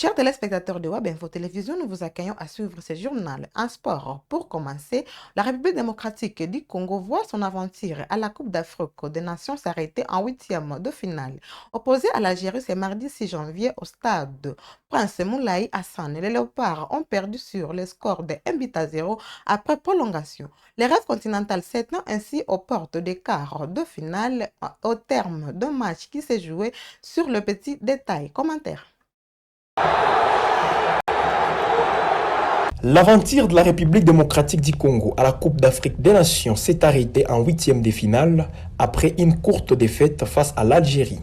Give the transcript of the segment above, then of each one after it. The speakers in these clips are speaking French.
Chers téléspectateurs de Web Info Télévision, nous vous accueillons à suivre ce journal en sport. Pour commencer, la République démocratique du Congo voit son aventure à la Coupe d'Afrique des Nations s'arrêter en huitième de finale. Opposé à l'Algérie ce mardi 6 janvier au stade Prince Moulay Hassan, les Léopards ont perdu sur le score de 1-0 après prolongation. Les rêves continentales s'étant ainsi aux portes des quarts de finale au terme d'un match qui s'est joué sur le petit détail. Commentaire. L'aventure de la République démocratique du Congo à la Coupe d'Afrique des Nations s'est arrêtée en huitième de finale après une courte défaite face à l'Algérie.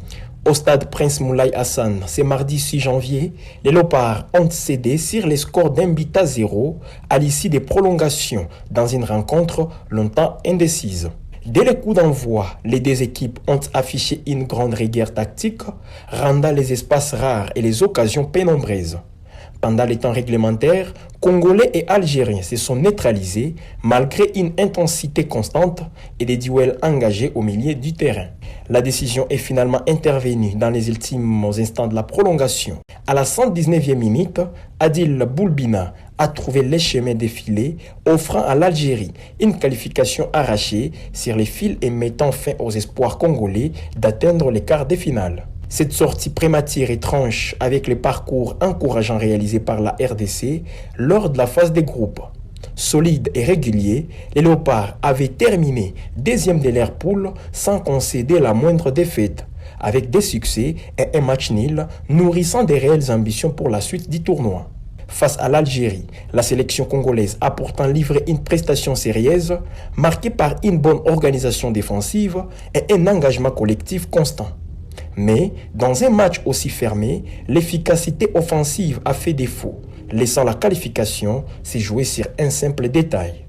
Au stade Prince Moulay Hassan, ce mardi 6 janvier, les Léopards ont cédé sur les scores d'1-0 à l'issue des prolongations dans une rencontre longtemps indécise. Dès le coup d'envoi, les deux équipes ont affiché une grande rigueur tactique, rendant les espaces rares et les occasions pénombreuses. Pendant les temps réglementaires, Congolais et Algériens se sont neutralisés malgré une intensité constante et des duels engagés au milieu du terrain. La décision est finalement intervenue dans les ultimes instants de la prolongation. À la 119e minute, Adil Boulbina a trouvé les chemins défilés, offrant à l'Algérie une qualification arrachée sur les fils et mettant fin aux espoirs congolais d'atteindre les quarts de finale. Cette sortie prématurée et tranche avec les parcours encourageants réalisés par la RDC lors de la phase des groupes. Solides et réguliers, les Léopards avaient terminé deuxième de leur poule sans concéder la moindre défaite, avec des succès et un match nul nourrissant des réelles ambitions pour la suite du tournoi. Face à l'Algérie, la sélection congolaise a pourtant livré une prestation sérieuse, marquée par une bonne organisation défensive et un engagement collectif constant. Mais, dans un match aussi fermé, l'efficacité offensive a fait défaut, laissant la qualification se jouer sur un simple détail.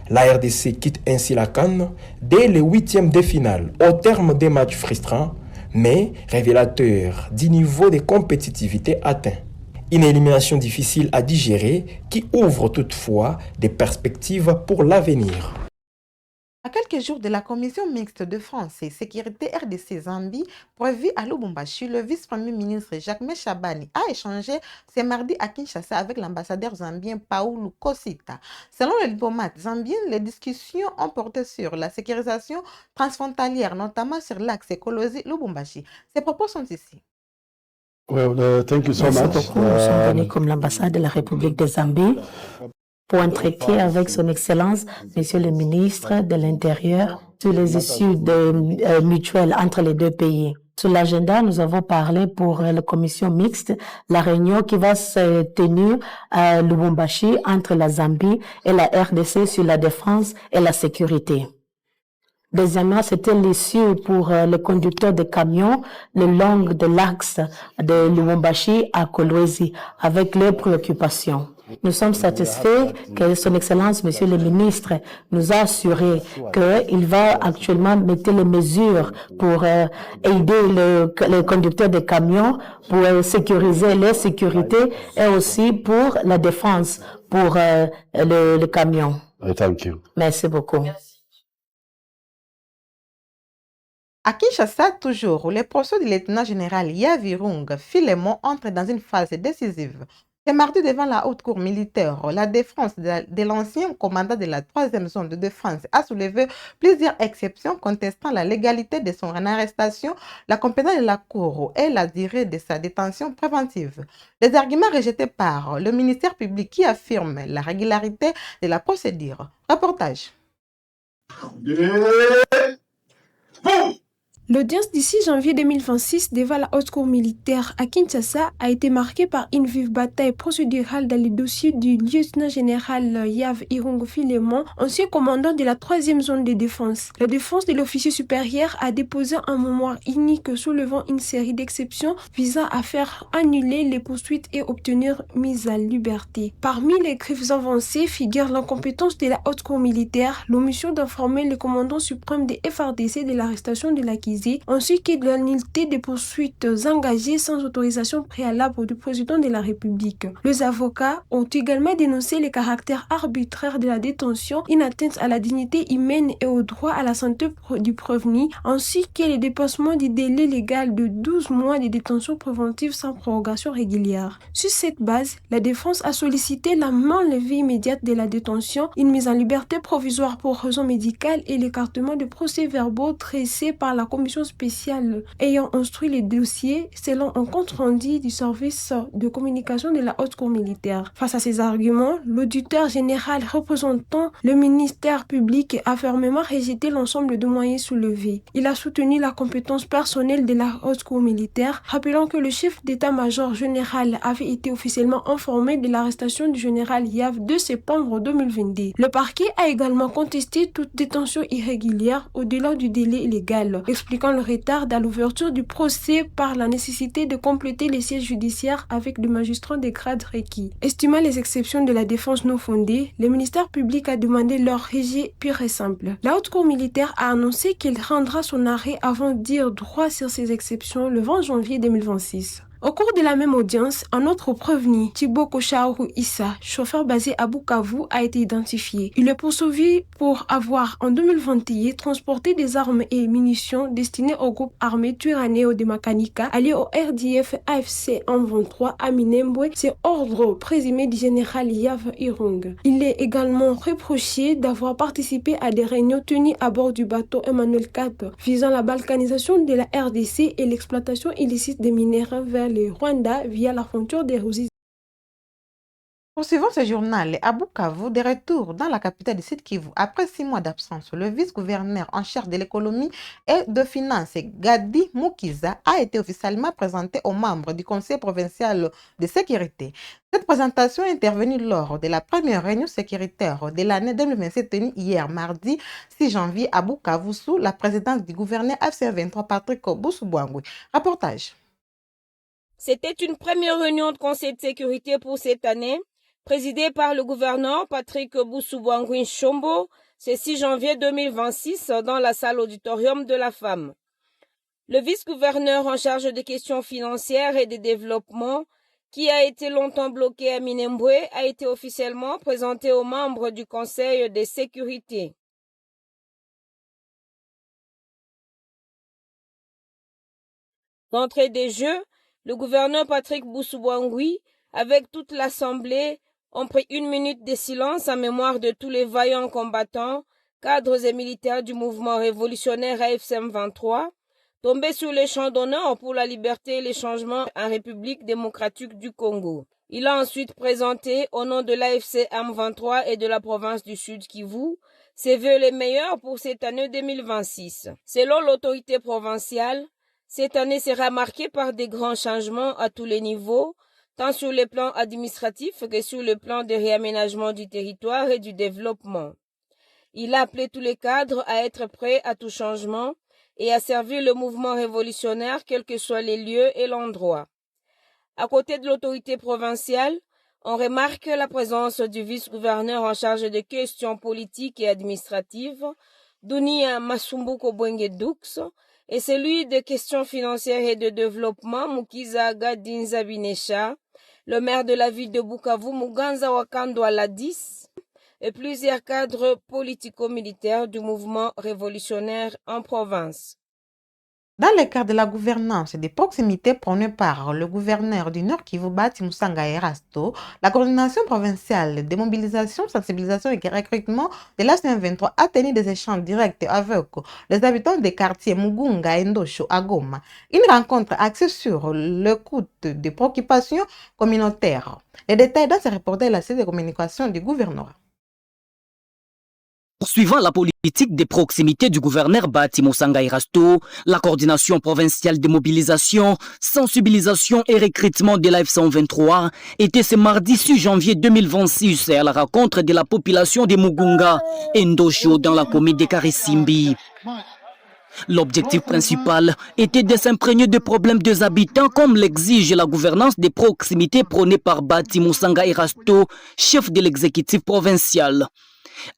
La RDC quitte ainsi la CAN dès les huitièmes de finale, au terme des matchs frustrants, mais révélateurs du niveau de compétitivité atteint. Une élimination difficile à digérer qui ouvre toutefois des perspectives pour l'avenir. À quelques jours de la commission mixte de France et sécurité RDC Zambie prévue à Lubumbashi, le vice-premier ministre Jacques Chabani a échangé ce mardi à Kinshasa avec l'ambassadeur zambien Paulu Kosita. Selon les diplomates zambiens, les discussions ont porté sur la sécurisation transfrontalière, notamment sur l'axe Kolosi-Lubumbashi. Ces propos sont ici. Thank you so Merci much. beaucoup. Nous sommes venus comme l'ambassade de la République de Zambie pour un traité avec son Excellence, Monsieur le ministre de l'Intérieur, sur les issues mutuelles entre les deux pays. Sur l'agenda, nous avons parlé pour la commission mixte, la réunion qui va se tenir à Lubumbashi entre la Zambie et la RDC sur la défense et la sécurité. Deuxièmement, c'était l'issue pour les conducteurs de camions le long de l'axe de Lubumbashi à Kolwezi avec leurs préoccupations. Nous sommes satisfaits que Son Excellence, Monsieur le Ministre, nous a assuré qu'il va actuellement mettre les mesures pour aider les conducteurs de camions, pour sécuriser leur sécurité et aussi pour la défense pour le camion. Thank you. Merci beaucoup. À Kinshasa, toujours, le procès du lieutenant-général Yavirung Filemon entre dans une phase décisive. Ce mardi, devant la haute cour militaire, la défense de l'ancien commandant de la 3e zone de défense a soulevé plusieurs exceptions contestant la légalité de son arrestation, la compétence de la cour et la durée de sa détention préventive. Les arguments rejetés par le ministère public qui affirme la régularité de la procédure. Reportage. L'audience du 6 janvier 2026 devant la haute cour militaire à Kinshasa a été marquée par une vive bataille procédurale dans le dossier du lieutenant-général Yav Irungu Filemon, ancien commandant de la 3e zone de défense. La défense de l'officier supérieur a déposé un mémoire unique soulevant une série d'exceptions visant à faire annuler les poursuites et obtenir mise à liberté. Parmi les griefs avancés figure l'incompétence de la haute cour militaire, l'omission d'informer le commandant suprême des FRDC de l'arrestation de l'accusé localisés, ainsi que de la nullité des poursuites engagées sans autorisation préalable du président de la République. Les avocats ont également dénoncé le caractère arbitraire de la détention, une atteinte à la dignité humaine et au droit à la santé du prévenu, ainsi que le dépassement du délai légal de 12 mois de détention préventive sans prorogation régulière. Sur cette base, la défense a sollicité la main-levée immédiate de la détention, une mise en liberté provisoire pour raison médicale et l'écartement de procès-verbaux tracés par la commission spéciale ayant instruit les dossiers selon un compte-rendu du service de communication de la haute cour militaire. Face à ces arguments, l'auditeur général représentant le ministère public a fermement rejeté l'ensemble des moyens soulevés. Il a soutenu la compétence personnelle de la haute cour militaire, rappelant que le chef d'état-major général avait été officiellement informé de l'arrestation du général Yav 2 septembre 2022. Le parquet a également contesté toute détention irrégulière au-delà du délai légal, expliquant le retard à l'ouverture du procès par la nécessité de compléter les sièges judiciaires avec des magistrats des grades requis. Estimant les exceptions de la défense non fondée, le ministère public a demandé leur rejet pur et simple. La haute cour militaire a annoncé qu'il rendra son arrêt avant de dire droit sur ces exceptions le 20 janvier 2026. Au cours de la même audience, un autre prévenu, Thibaut Kochaourou Issa, chauffeur basé à Bukavu, a été identifié. Il est poursuivi pour avoir, en 2021, transporté des armes et munitions destinées au groupe armé Twirwaneho de Makanika, allié au RDF AFC 123 à Minembwe, c'est ordre présumé du général Yav Irung. Il est également reproché d'avoir participé à des réunions tenues à bord du bateau Emmanuel Cap, visant la balkanisation de la RDC et l'exploitation illicite des minéraux vers le Rwanda via la frontière des Ruzizi. Poursuivons ce journal à Bukavu, de retour dans la capitale du Sud Kivu. Après 6 mois d'absence, le vice-gouverneur en charge de l'économie et de finances, Gadi Mukiza, a été officiellement présenté aux membres du Conseil provincial de sécurité. Cette présentation est intervenue lors de la première réunion sécuritaire de l'année 2027 tenue hier mardi 6 janvier à Bukavu sous la présidence du gouverneur FC23 Patrick Boussoubouangui. Rapportage. C'était une première réunion de conseil de sécurité pour cette année, présidée par le gouverneur Patrick Boussoubouangui Chombo, ce 6 janvier 2026 dans la salle auditorium de la femme. Le vice-gouverneur en charge des questions financières et de développement, qui a été longtemps bloqué à Minembwe, a été officiellement présenté aux membres du conseil de sécurité. D'entrée des jeux, le gouverneur Patrick Boussoubouangui, avec toute l'Assemblée, ont pris 1 minute de silence en mémoire de tous les vaillants combattants, cadres et militaires du mouvement révolutionnaire AFC 23, tombés sur les champs d'honneur pour la liberté et les changements en République démocratique du Congo. Il a ensuite présenté, au nom de l'AFC M23 et de la province du Sud Kivu, ses vœux les meilleurs pour cette année 2026. Selon l'autorité provinciale, cette année sera marquée par des grands changements à tous les niveaux, tant sur le plan administratif que sur le plan de réaménagement du territoire et du développement. Il a appelé tous les cadres à être prêts à tout changement et à servir le mouvement révolutionnaire quels que soient les lieux et l'endroit. À côté de l'autorité provinciale, on remarque la présence du vice-gouverneur en charge des questions politiques et administratives, Dunia Masumbuko Bwenge-Dux, et celui des questions financières et de développement, Mukiza Gadinza Binesha, le maire de la ville de Bukavu, Muganza Wakandwa Ladis, et plusieurs cadres politico-militaires du mouvement révolutionnaire en province. Dans le cadre de la gouvernance des proximités prônée par le gouverneur du Nord Kivu, Bati Musanga Erasto, la coordination provinciale de mobilisation, sensibilisation et recrutement de l'AFC23 a tenu des échanges directs avec les habitants des quartiers Mugunga et Ndosho à Goma. Une rencontre axée sur l'écoute des préoccupations communautaires. Les détails dans ce reportage de la série de communication du gouvernement. Poursuivant la politique des proximités du gouverneur Bati Musanga Erasto, la coordination provinciale de mobilisation, sensibilisation et recrutement de l'AFC23 était ce mardi 6 janvier 2026 à la rencontre de la population de Mugunga et Ndosho dans la commune de Karisimbi. L'objectif principal était de s'imprégner des problèmes des habitants comme l'exige la gouvernance des proximités prônée par Bati Musanga Erasto, chef de l'exécutif provincial.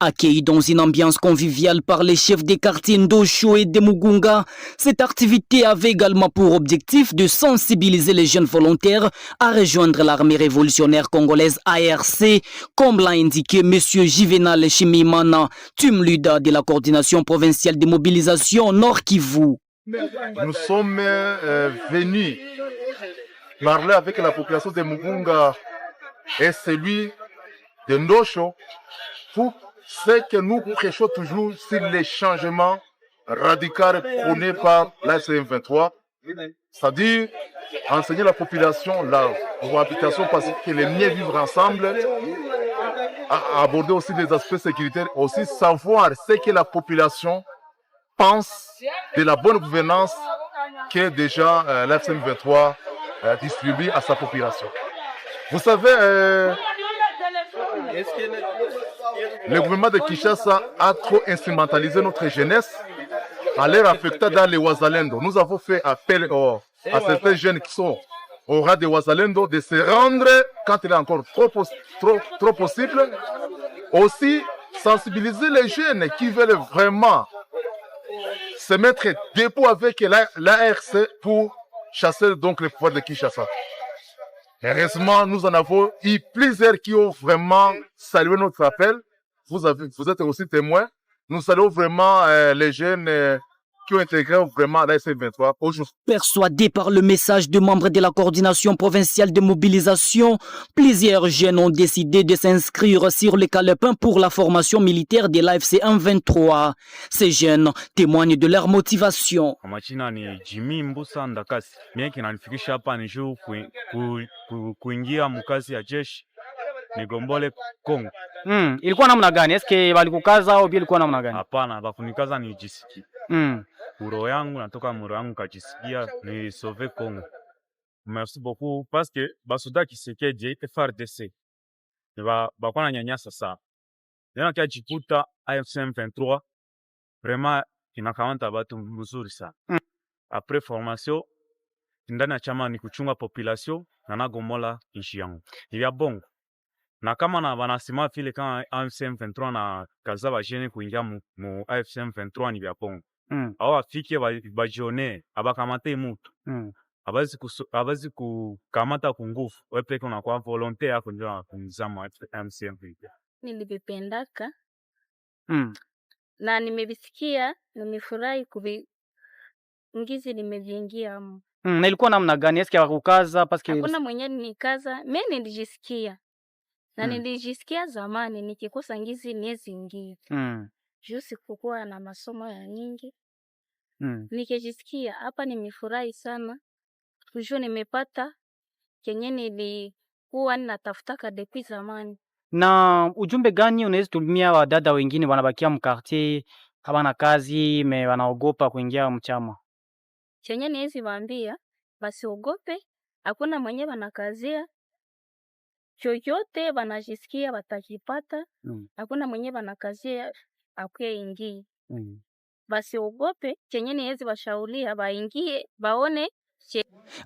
Accueilli dans une ambiance conviviale par les chefs des quartiers Ndosho et de Mugunga, cette activité avait également pour objectif de sensibiliser les jeunes volontaires à rejoindre l'armée révolutionnaire congolaise ARC, comme l'a indiqué M. Juvenal Chimimana, Tumluda de la coordination provinciale de mobilisation Nord Kivu. Nous sommes venus parler avec la population de Mugunga et celui de Ndosho pour ce que nous prêchons toujours sur les changements radicaux prônés par la CM23, c'est-à-dire enseigner la population la cohabitation pacifique et les mieux vivre ensemble, à aborder aussi les aspects sécuritaires, aussi savoir ce que la population pense de la bonne gouvernance que déjà la CM23 distribue à sa population. Vous savez, le gouvernement de Kinshasa a trop instrumentalisé notre jeunesse en leur affectant dans les Ouazalendo. Nous avons fait appel à certains jeunes qui sont au ras des Ouazalendo de se rendre quand il est encore trop possible. Aussi, sensibiliser les jeunes qui veulent vraiment se mettre debout avec l'ARC pour chasser donc les pouvoirs de Kinshasa. Heureusement, nous en avons eu plusieurs qui ont vraiment salué notre appel. Vous êtes aussi témoins. Nous saluons vraiment les jeunes qui ont intégré vraiment la SC23 aujourd'hui. Persuadés par le message de membres de la coordination provinciale de mobilisation, plusieurs jeunes ont décidé de s'inscrire sur le calepin pour la formation militaire de l'AFC 123. Ces jeunes témoignent de leur motivation. Majina ni Jimmy Mbusa Ndakasi. Mimi kinanifikisha hapa ni juu kuingia mkazi ya jeshi Nigombole Kongo. Ilikuwa namna gani? Eske walikukaza au pia ilikuwa namna gani? Hapana, bakunikaza ni jisiki. Muro yangu natoka muro yangu kajisikia ni sauver Kongo. Merci beaucoup parce que basoda Kisekedi et FARDC ne ba kwa nyanyasa sana. Ndio kia jikuta AFC M23 vraiment inakamata watu mzuri sana. Après formation ndani ya chama ni kuchunga population na nagomola nchi yangu. Ni ya bongo. Na kama na wanasema vile kama AFC M23 na kaza bajene kuingia mu AFC M23 ni vya bongo. Au afike bajione abakamate mutu. Abazi kukamata kungufu. Wepe kuna kwa volonte yako ndio kumzama MCM. Nilipendaka. Na nimevisikia, nimefurahi ngizi nimeviingia. Na ilikuwa namna gani? Eske wakukaza paske hakuna mwenye nikaza. Mimi nilijisikia. Na nilijisikia zamani nikikosa ngizi miezi ingia. Juu sikukuwa na masomo ya nyingi. Nikijisikia hapa nimefurahi sana. Kujua nimepata kenye nilikuwa ninatafutaka depuis zamani. Na ujumbe gani unaweza tumia wadada wengine wanabakia mkartie habana kazi me wanaogopa kuingia mchama? Chenye niwezi waambia basiogope, hakuna mwenye wanakazia. Chochote wanajisikia watakipata. Hakuna mwenye wanakazia akuye ingie. Basiogope, chenye niwezi washaulia baingie baone.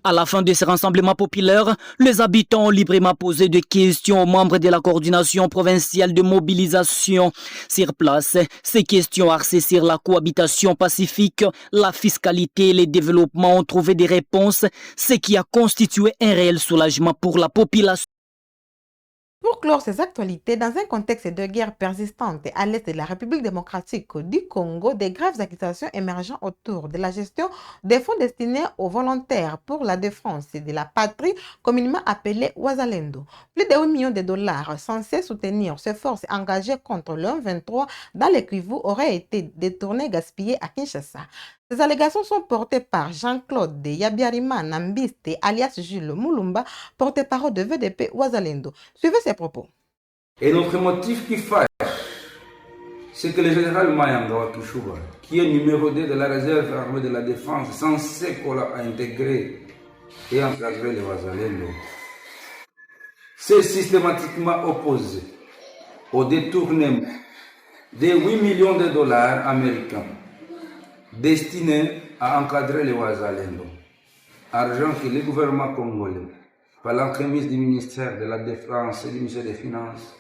À la fin de ces rassemblements populaires, les habitants ont librement posé des questions aux membres de la coordination provinciale de mobilisation. Sur place, ces questions axées sur la cohabitation pacifique, la fiscalité et le développement ont trouvé des réponses, ce qui a constitué un réel soulagement pour la population. Pour clore ces actualités, dans un contexte de guerre persistante à l'est de la République démocratique du Congo, des graves accusations émergent autour de la gestion des fonds destinés aux volontaires pour la défense de la patrie, communément appelés Ouazalendo. Plus de 8 millions de dollars censés soutenir ces forces engagées contre le 23 dans le Kivu auraient été détournés et gaspillés à Kinshasa. Ces allégations sont portées par Jean-Claude Yabiarima Nambiste, alias Jules Moulumba, porte-parole de VDP Ouazalendo. Suivez ses propos. Et notre motif qui fâche, c'est que le général Mayanga Wakishuba, qui est numéro 2 de la réserve armée de la défense, censé intégrer et encadrer les Ouazalendo, s'est systématiquement opposé au détournement de 8 millions de dollars américains destinés à encadrer les Ouazalendo. Argent que le gouvernement congolais, par l'entremise du ministère de la Défense et du ministère des Finances,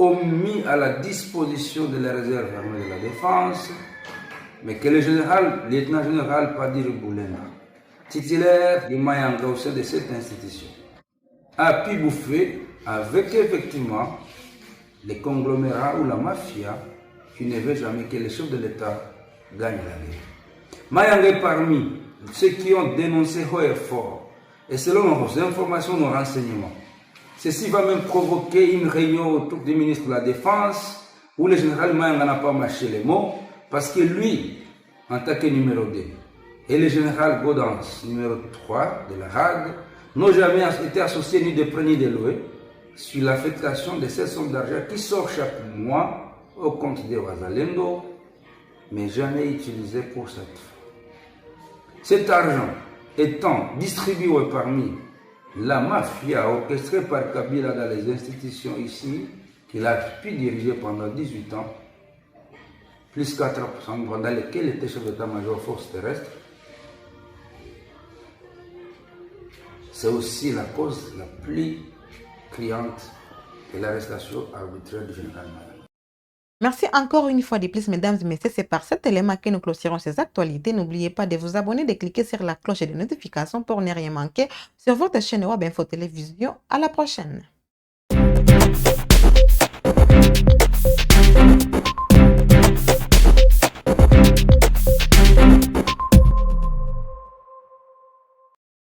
ont mis à la disposition de la réserve armée de la défense, mais que le lieutenant général Padir Boulena, titulaire du Mayanga au sein de cette institution, a pu bouffer avec effectivement les conglomérats ou la mafia qui ne veut jamais que les chefs de l'État gagnent la guerre. Mayanga est parmi ceux qui ont dénoncé haut et fort, et selon nos informations, nos renseignements, ceci va même provoquer une réunion autour du ministre de la Défense où le général Mayanga n'a pas mâché les mots parce que lui, en tant que numéro 2, et le général Gaudens, numéro 3 de la RAD, n'ont jamais été associés ni de près ni de loin sur l'affectation de ces sommes d'argent qui sort chaque mois au compte des Wazalendo, mais jamais utilisé pour cette fin. Cet argent étant distribué parmi la mafia orchestrée par Kabila dans les institutions ici, qu'il a pu diriger pendant 18 ans, plus 4% dans lesquels était chef d'état-major force terrestre, c'est aussi la cause la plus criante de l'arrestation arbitraire du général Mayanga. Merci encore une fois de plus, mesdames et messieurs. C'est par cet élément que nous clôturons ces actualités. N'oubliez pas de vous abonner, de cliquer sur la cloche de notification pour ne rien manquer sur votre chaîne Web Info Télévision. À la prochaine.